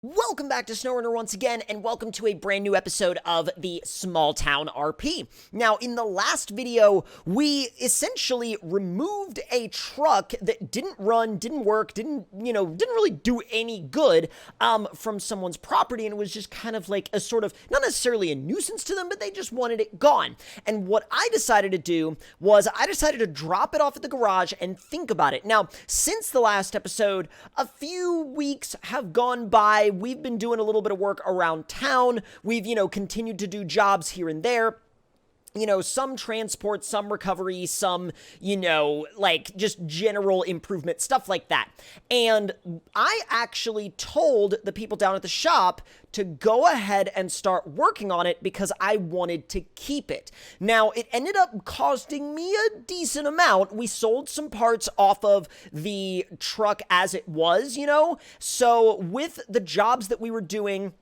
Welcome back to SnowRunner once again, and welcome to a brand new episode of the Small Town RP. Now, in the last video, we essentially removed a truck that didn't run, didn't work, didn't really do any good from someone's property, and it was just kind of like a sort of, not necessarily a nuisance to them, but they just wanted it gone. And what I decided to do was I decided to drop it off at the garage and think about it. Now, since the last episode, a few weeks have gone by. We've been doing a little bit of work around town. We've, continued to do jobs here and there. Some transport, some recovery, some, just general improvement, stuff like that. And I actually told the people down at the shop to go ahead and start working on it because I wanted to keep it. Now, it ended up costing me a decent amount. We sold some parts off of the truck as it was, So with the jobs that we were doing,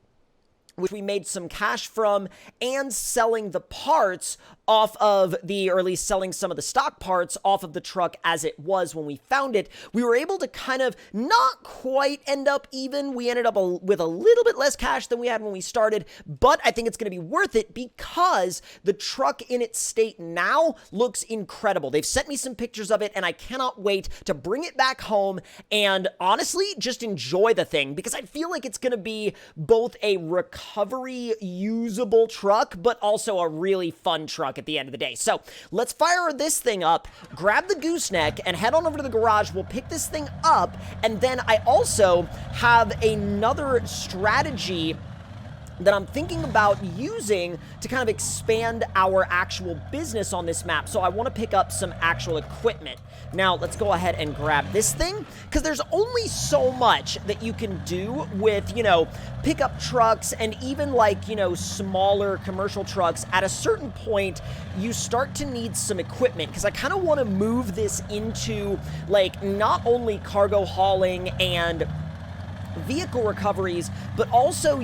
which we made some cash from, and selling the parts off of or at least selling some of the stock parts off of the truck as it was when we found it, we were able to kind of not quite end up even. We ended up with a little bit less cash than we had when we started, but I think it's going to be worth it because the truck in its state now looks incredible. They've sent me some pictures of it, and I cannot wait to bring it back home and honestly just enjoy the thing because I feel like it's going to be both a recovery usable truck, but also a really fun truck at the end of the day. So let's fire this thing up, grab the gooseneck, and head on over to the garage. We'll pick this thing up, and then I also have another strategy that I'm thinking about using to kind of expand our actual business on this map. So I want to pick up some actual equipment. Now, let's go ahead and grab this thing, because there's only so much that you can do with, pickup trucks and even smaller commercial trucks. At a certain point, you start to need some equipment, because I kind of want to move this into not only cargo hauling and vehicle recoveries, but also,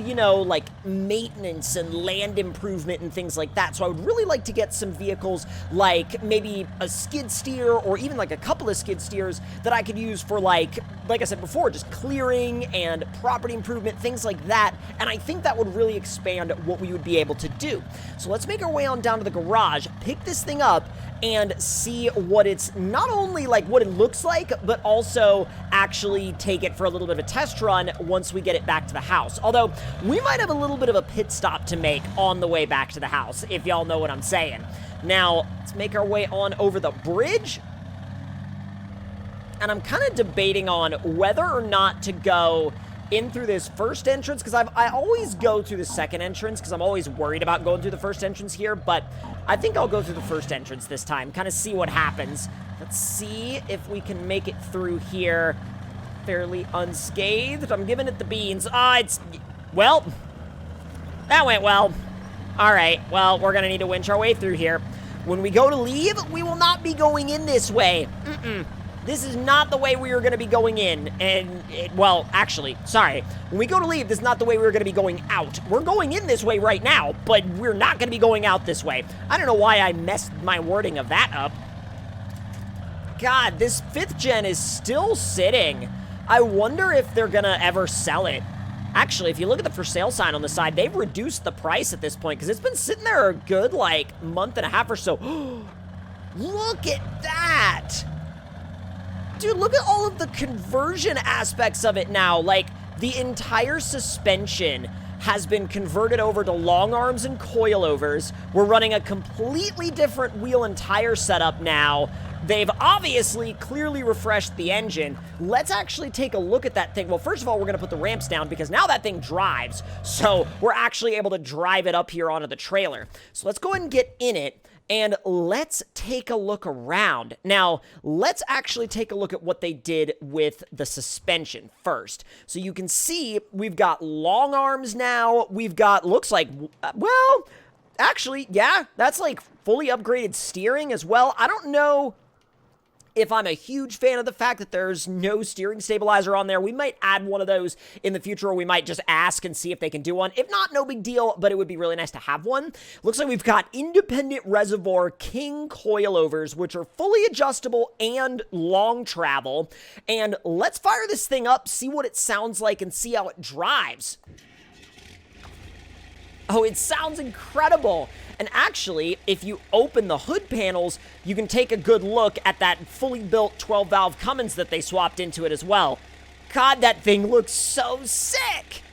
maintenance and land improvement and things like that. So I would really like to get some vehicles like maybe a skid steer or even a couple of skid steers that I could use for like I said before, just clearing and property improvement, things like that. And I think that would really expand what we would be able to do. So let's make our way on down to the garage, pick this thing up, and see what it's not only what it looks like, but also actually take it for a little bit of a test run once we get it back to the house. Although we might have a little bit of a pit stop to make on the way back to the house, if y'all know what I'm saying. Now, let's make our way on over the bridge. And I'm kind of debating on whether or not to go in through this first entrance, because I always go through the second entrance because I'm always worried about going through the first entrance here, but I think I'll go through the first entrance this time, kind of see what happens. Let's see if we can make it through here fairly unscathed. I'm giving it the beans. Well, that went well. All right, well, we're gonna need to winch our way through here. When we go to leave, we will not be going in this way. This is not the way we were going to be going in. And, actually, sorry. When we go to leave, this is not the way we were going to be going out. We're going in this way right now, but we're not going to be going out this way. I don't know why I messed my wording of that up. God, this 5th gen is still sitting. I wonder if they're going to ever sell it. Actually, if you look at the for sale sign on the side, they've reduced the price at this point because it's been sitting there a good, month and a half or so. Look at that! Dude, look at all of the conversion aspects of it now. The entire suspension has been converted over to long arms and coilovers. We're running a completely different wheel and tire setup now. They've obviously clearly refreshed the engine. Let's actually take a look at that thing. Well, first of all, we're going to put the ramps down because now that thing drives. So we're actually able to drive it up here onto the trailer. So let's go ahead and get in it. And let's take a look around. Now, let's actually take a look at what they did with the suspension first. So you can see we've got long arms now. We've got, looks like, well, actually, yeah, that's fully upgraded steering as well. I don't know If I'm a huge fan of the fact that there's no steering stabilizer on there, we might add one of those in the future, or we might just ask and see if they can do one. If not, no big deal, but it would be really nice to have one. Looks like we've got independent reservoir King Coilovers, which are fully adjustable and long travel. And let's fire this thing up, see what it sounds like, and see how it drives. Oh, it sounds incredible. And actually, if you open the hood panels, you can take a good look at that fully built 12-valve Cummins that they swapped into it as well. God, that thing looks so sick.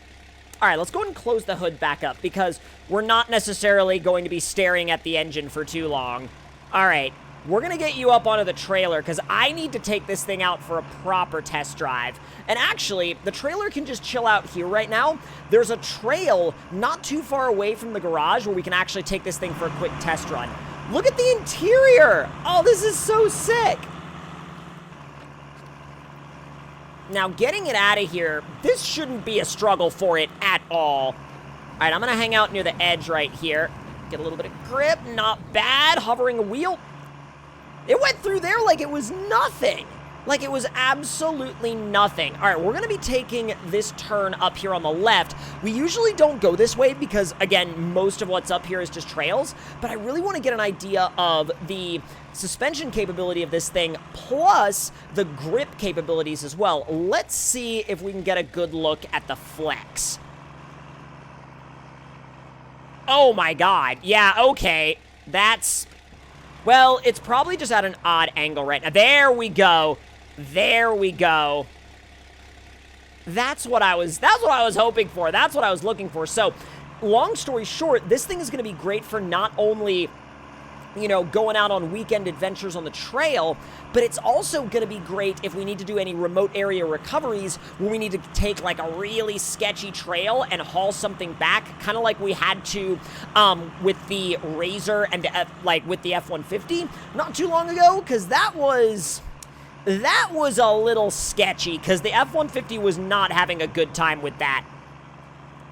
All right, let's go ahead and close the hood back up because we're not necessarily going to be staring at the engine for too long. All right, we're going to get you up onto the trailer because I need to take this thing out for a proper test drive. And actually, the trailer can just chill out here right now. There's a trail not too far away from the garage where we can actually take this thing for a quick test run. Look at the interior. Oh, this is so sick. Now, getting it out of here, this shouldn't be a struggle for it at all. All right, I'm going to hang out near the edge right here. Get a little bit of grip. Not bad. Hovering a wheel. It went through there like it was nothing. Like it was absolutely nothing. All right, we're going to be taking this turn up here on the left. We usually don't go this way because, again, most of what's up here is just trails. But I really want to get an idea of the suspension capability of this thing, plus the grip capabilities as well. Let's see if we can get a good look at the flex. Oh my God. Yeah, okay. That's... Well, it's probably just at an odd angle right now. There we go. There we go. That's what I was hoping for. That's what I was looking for. So, long story short, this thing is going to be great for not only, you know, going out on weekend adventures on the trail, but it's also going to be great if we need to do any remote area recoveries where we need to take like a really sketchy trail and haul something back, kind of like we had to with the Razor and like with the F-150 not too long ago, because that was a little sketchy because the F-150 was not having a good time with that.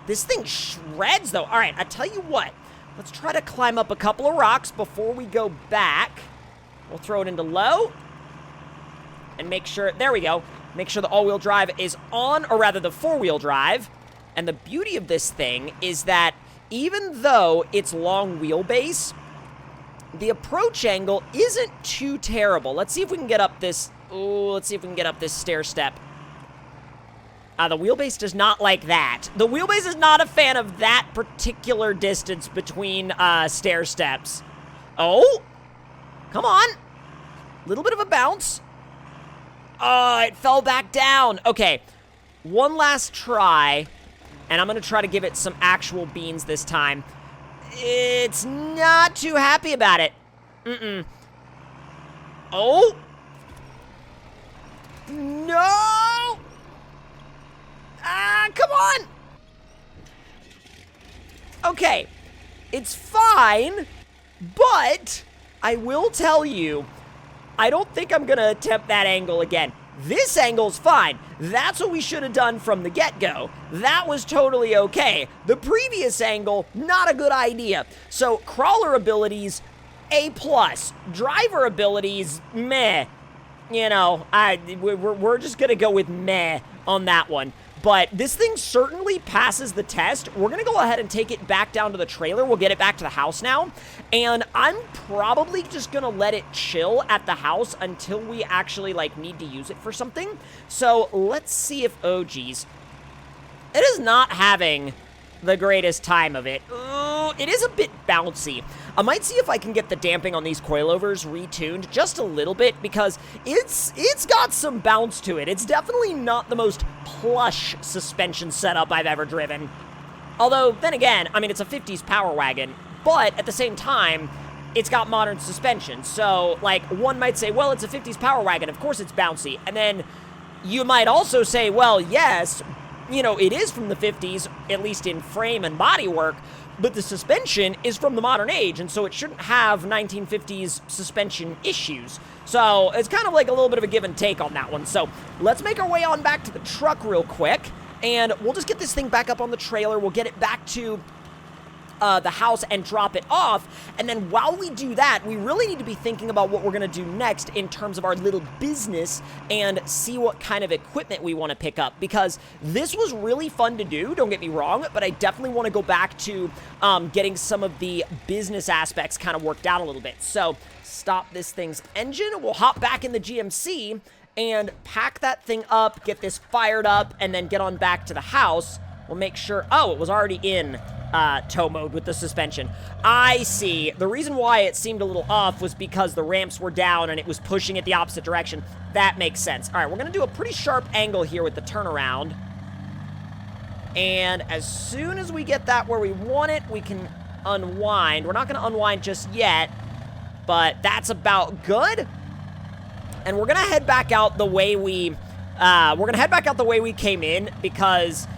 This thing shreds though. All right, I tell you what. Let's try to climb up a couple of rocks before we go back. We'll throw it into low. And make sure, there we go. Make sure the all-wheel drive is on, or rather the four-wheel drive. And the beauty of this thing is that even though it's long wheelbase, the approach angle isn't too terrible. Let's see if we can get up this, let's see if we can get up this stair step. The wheelbase does not like that. The wheelbase is not a fan of that particular distance between stair steps. Oh, come on. Little bit of a bounce. Oh, it fell back down. Okay, one last try, and I'm going to try to give it some actual beans this time. It's not too happy about it. Oh. No. Come on! Okay, it's fine, but I will tell you, I don't think I'm gonna attempt that angle again. This angle's fine. That's what we should have done from the get-go. That was totally okay. The previous angle, not a good idea. So, crawler abilities, A+. Driver abilities, meh. You know, we're just gonna go with meh on that one. But this thing certainly passes the test. We're going to go ahead and take it back down to the trailer. We'll get it back to the house now. And I'm probably just going to let it chill at the house until we actually, like, need to use it for something. So let's see if, oh, geez. It is not having the greatest time of it. Ooh, it is a bit bouncy. I might see if I can get the damping on these coilovers retuned just a little bit because it's got some bounce to it. It's definitely not the most plush suspension setup I've ever driven. Although, then again, I mean, it's a 50s power wagon, but at the same time, it's got modern suspension. So, like, one might say, well, it's a 50s power wagon. Of course it's bouncy. And then you might also say, well, yes, you know, it is from the 50s, at least in frame and bodywork, but the suspension is from the modern age, and so it shouldn't have 1950s suspension issues. So it's kind of like a little bit of a give and take on that one. So let's make our way on back to the truck real quick, and we'll just get this thing back up on the trailer. We'll get it back to the house and drop it off. And then while we do that, we really need to be thinking about what we're going to do next in terms of our little business and see what kind of equipment we want to pick up, because this was really fun to do, don't get me wrong, but I definitely want to go back to getting some of the business aspects kind of worked out a little bit. So stop this thing's engine. We'll hop back in the GMC and pack that thing up, get this fired up, and then get on back to the house. We'll make sure, oh, it was already in tow mode with the suspension. I see. The reason why it seemed a little off was because the ramps were down and it was pushing it the opposite direction. That makes sense. All right, we're going to do a pretty sharp angle here with the turnaround. And as soon as we get that where we want it, we can unwind. We're not going to unwind just yet, but that's about good. And we're going to head back out the way we came in because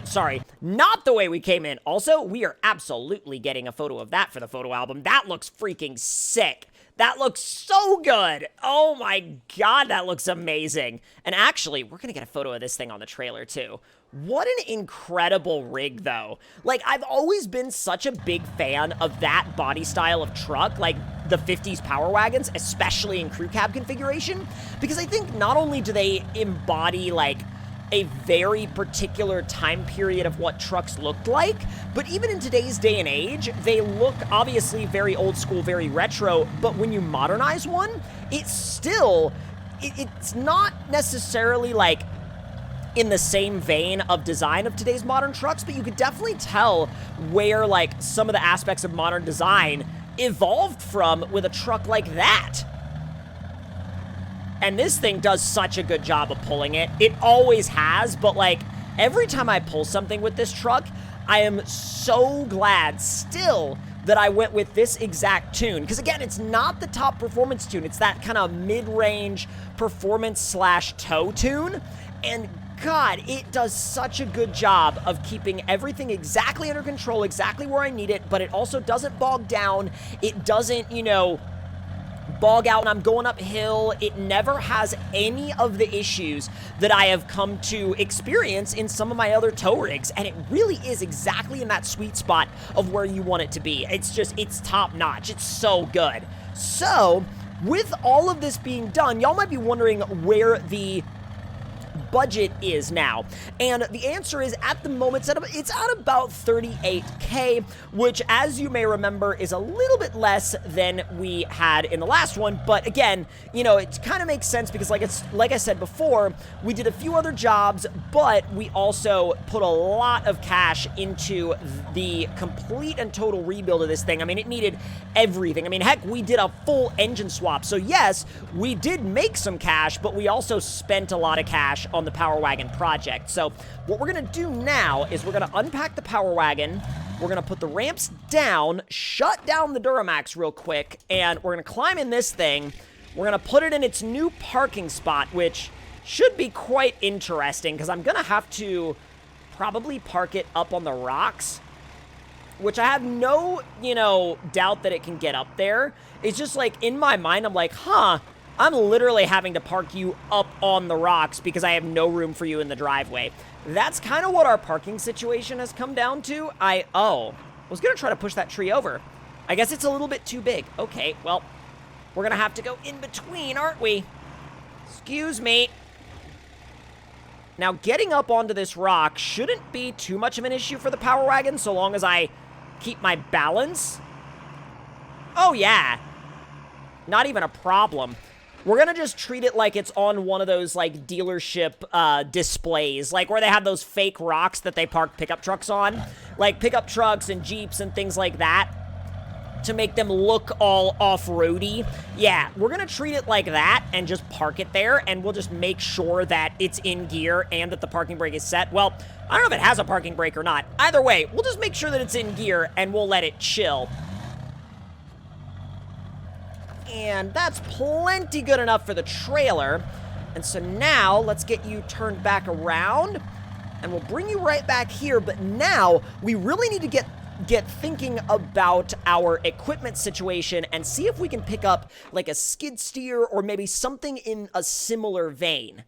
sorry, not the way we came in. Also, we are absolutely getting a photo of that for the photo album. That looks freaking sick. That looks so good. Oh my god, that looks amazing. And actually, we're gonna get a photo of this thing on the trailer too. What an incredible rig, though. Like, I've always been such a big fan of that body style of truck, like the 50s Power Wagons, especially in crew cab configuration, because I think not only do they embody, like, a very particular time period of what trucks looked like, but even in today's day and age, they look obviously very old school, very retro, but when you modernize one, it's still, it's not necessarily like in the same vein of design of today's modern trucks, but you could definitely tell where like some of the aspects of modern design evolved from with a truck like that. And this thing does such a good job of pulling it. It always has, but like every time I pull something with this truck, I am so glad still that I went with this exact tune. Because again, it's not the top performance tune. It's that kind of mid-range performance / tow tune. And God, it does such a good job of keeping everything exactly under control, exactly where I need it, but it also doesn't bog down. It doesn't, you know, bog out when I'm going uphill. It never has any of the issues that I have come to experience in some of my other tow rigs, and it really is exactly in that sweet spot of where you want it to be. It's just, it's top notch. It's so good. So, with all of this being done, y'all might be wondering where the budget is now, and the answer is at the moment it's at about $38K, which, as you may remember, is a little bit less than we had in the last one. But again, you know, it kind of makes sense because like I said before, we did a few other jobs, but we also put a lot of cash into the complete and total rebuild of this thing. I mean, it needed everything. I mean, heck, we did a full engine swap. So yes, we did make some cash, but we also spent a lot of cash on the Power Wagon project. So what we're gonna do now is we're gonna unpack the Power Wagon, we're gonna put the ramps down, shut down the Duramax real quick, and we're gonna climb in this thing. We're gonna put it in its new parking spot, which should be quite interesting because I'm gonna have to probably park it up on the rocks, which I have no, you know, doubt that it can get up there. It's just like in my mind, I'm like, huh, I'm literally having to park you up on the rocks because I have no room for you in the driveway. That's kind of what our parking situation has come down to. I was going to try to push that tree over. I guess it's a little bit too big. Okay, well, we're going to have to go in between, aren't we? Excuse me. Now, getting up onto this rock shouldn't be too much of an issue for the Power Wagon so long as I keep my balance. Oh, yeah. Not even a problem. We're going to just treat it like it's on one of those, like, dealership displays, like where they have those fake rocks that they park pickup trucks on, like pickup trucks and Jeeps and things like that, to make them look all off-roady. Yeah, we're going to treat it like that and just park it there, and we'll just make sure that it's in gear and that the parking brake is set. Well, I don't know if it has a parking brake or not. Either way, we'll just make sure that it's in gear, and we'll let it chill. And that's plenty good enough for the trailer. And so now, let's get you turned back around, and we'll bring you right back here. But now, we really need to get thinking about our equipment situation and see if we can pick up like a skid steer or maybe something in a similar vein.